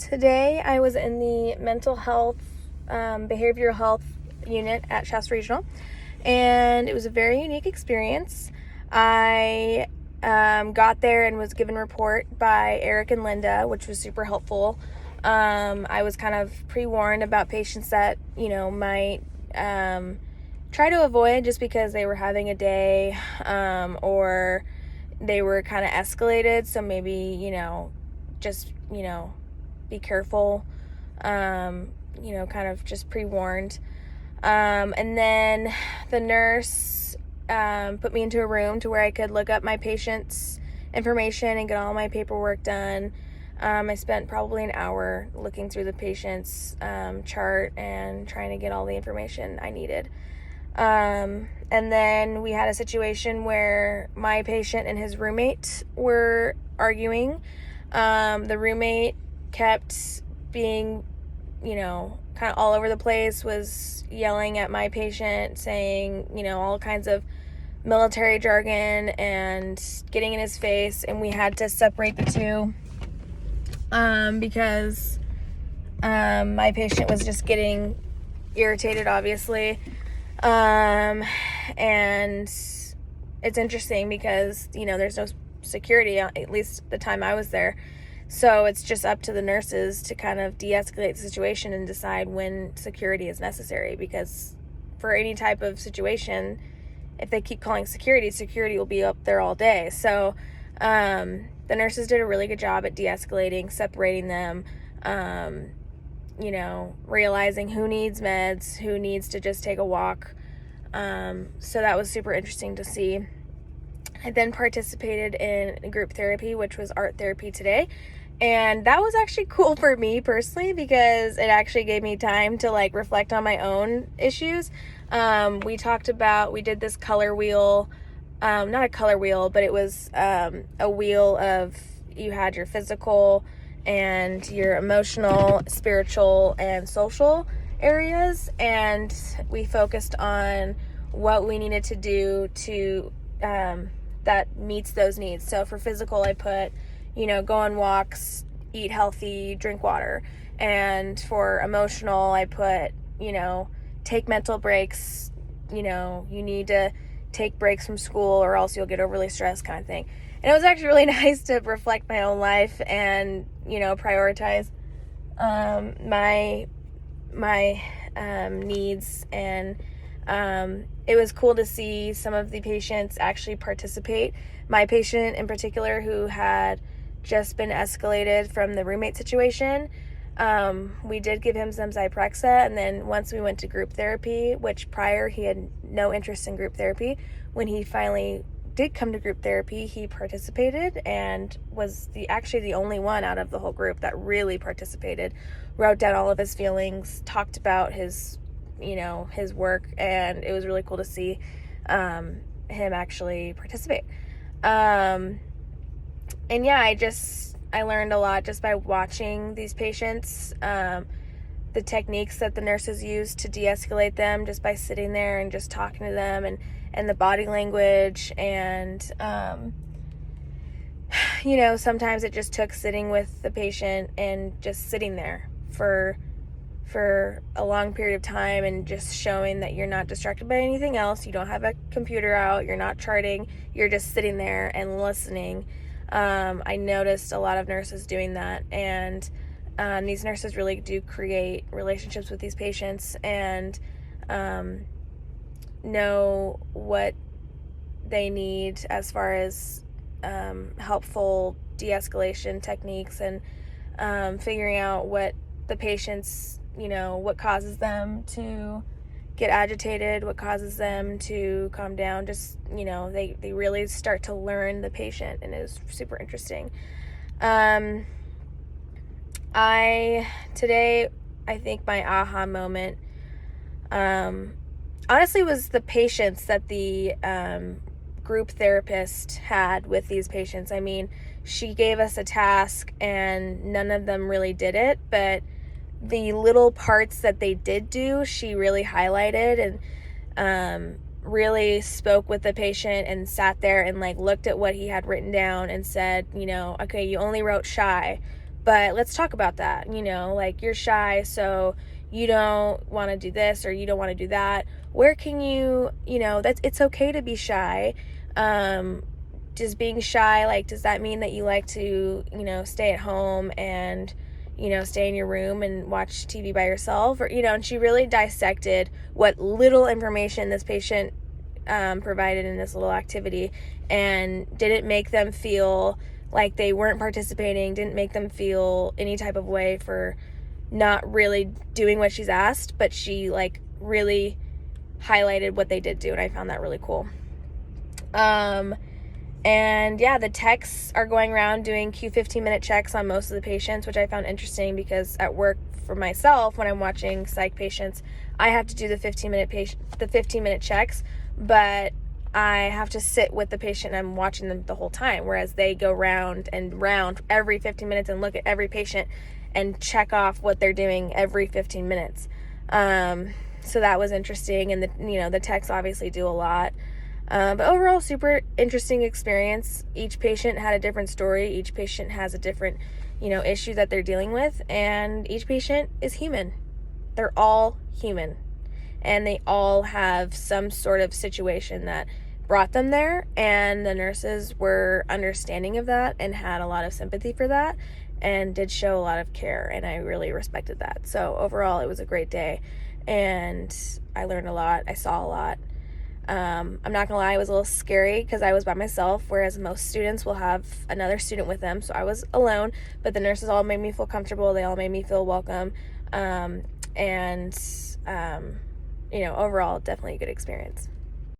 Today I was in the mental health, behavioral health unit at Shasta Regional, and it was a very unique experience. I got there and was given a report by Eric and Linda, which was super helpful. I was kind of pre-warned about patients that, might try to avoid just because they were having a day or they were kind of escalated. So maybe, just, be careful, kind of just pre-warned. And then the nurse put me into a room to where I could look up my patient's information and get all my paperwork done. I spent probably an hour looking through the patient's chart and trying to get all the information I needed. And then we had a situation where my patient and his roommate were arguing. The roommate kept being, kind of all over the place, was yelling at my patient, saying, all kinds of military jargon and getting in his face, and we had to separate the two because my patient was just getting irritated, obviously. And it's interesting because, there's no security, at least the time I was there. So it's just up to the nurses to kind of de-escalate the situation and decide when security is necessary, because for any type of situation, if they keep calling security will be up there all day. So the nurses did a really good job at de-escalating, separating them, realizing who needs meds, who needs to just take a walk. So that was super interesting to see. I then participated in group therapy, which was art therapy today. And that was actually cool for me personally, because it actually gave me time to reflect on my own issues. We did this color wheel, not a color wheel, but it was a wheel of, you had your physical and your emotional, spiritual, and social areas. And we focused on what we needed to do to that meets those needs. So for physical, I put, go on walks, eat healthy, drink water. And for emotional, I put, take mental breaks. You need to take breaks from school or else you'll get overly stressed, kind of thing. And it was actually really nice to reflect my own life and, prioritize my needs. And it was cool to see some of the patients actually participate. My patient in particular, who had just been escalated from the roommate situation, we did give him some Zyprexa, and then once we went to group therapy, which prior he had no interest in group therapy, when he finally did come to group therapy, he participated and was actually the only one out of the whole group that really participated, wrote down all of his feelings, talked about his work, and it was really cool to see him actually participate. And yeah, I learned a lot just by watching these patients, the techniques that the nurses use to de-escalate them, just by sitting there and just talking to them, and the body language. And sometimes it just took sitting with the patient and just sitting there for a long period of time and just showing that you're not distracted by anything else. You don't have a computer out, you're not charting, you're just sitting there and listening. I noticed a lot of nurses doing that, and these nurses really do create relationships with these patients and know what they need as far as helpful de-escalation techniques, and figuring out what the patients, what causes them to get agitated, what causes them to calm down. Just, they really start to learn the patient, and it was super interesting. Today, I think my aha moment, honestly, was the patience that the group therapist had with these patients. I mean, she gave us a task and none of them really did it, but the little parts that they did do, she really highlighted and really spoke with the patient and sat there and looked at what he had written down and said, okay, you only wrote shy, but let's talk about that. Like, you're shy, so you don't want to do this or you don't want to do that. Where can you, it's okay to be shy. Just being shy, like, does that mean that you like to, stay at home and, stay in your room and watch TV by yourself? Or, and she really dissected what little information this patient provided in this little activity, and didn't make them feel like they weren't participating, didn't make them feel any type of way for not really doing what she's asked, but she like really highlighted what they did do, and I found that really cool. And yeah, the techs are going around doing Q15-minute checks on most of the patients, which I found interesting because at work for myself, when I'm watching psych patients, I have to do the 15-minute checks, but I have to sit with the patient and I'm watching them the whole time, whereas they go round and round every 15 minutes and look at every patient and check off what they're doing every 15 minutes. So that was interesting, and the techs obviously do a lot. But overall, super interesting experience. Each patient had a different story. Each patient has a different, issue that they're dealing with, and each patient is human. They're all human, and they all have some sort of situation that brought them there, and the nurses were understanding of that and had a lot of sympathy for that and did show a lot of care, and I really respected that. So overall, it was a great day, and I learned a lot. I saw a lot. I'm not gonna lie, it was a little scary because I was by myself, whereas most students will have another student with them, so I was alone, but the nurses all made me feel comfortable. They all made me feel welcome, and overall, definitely a good experience.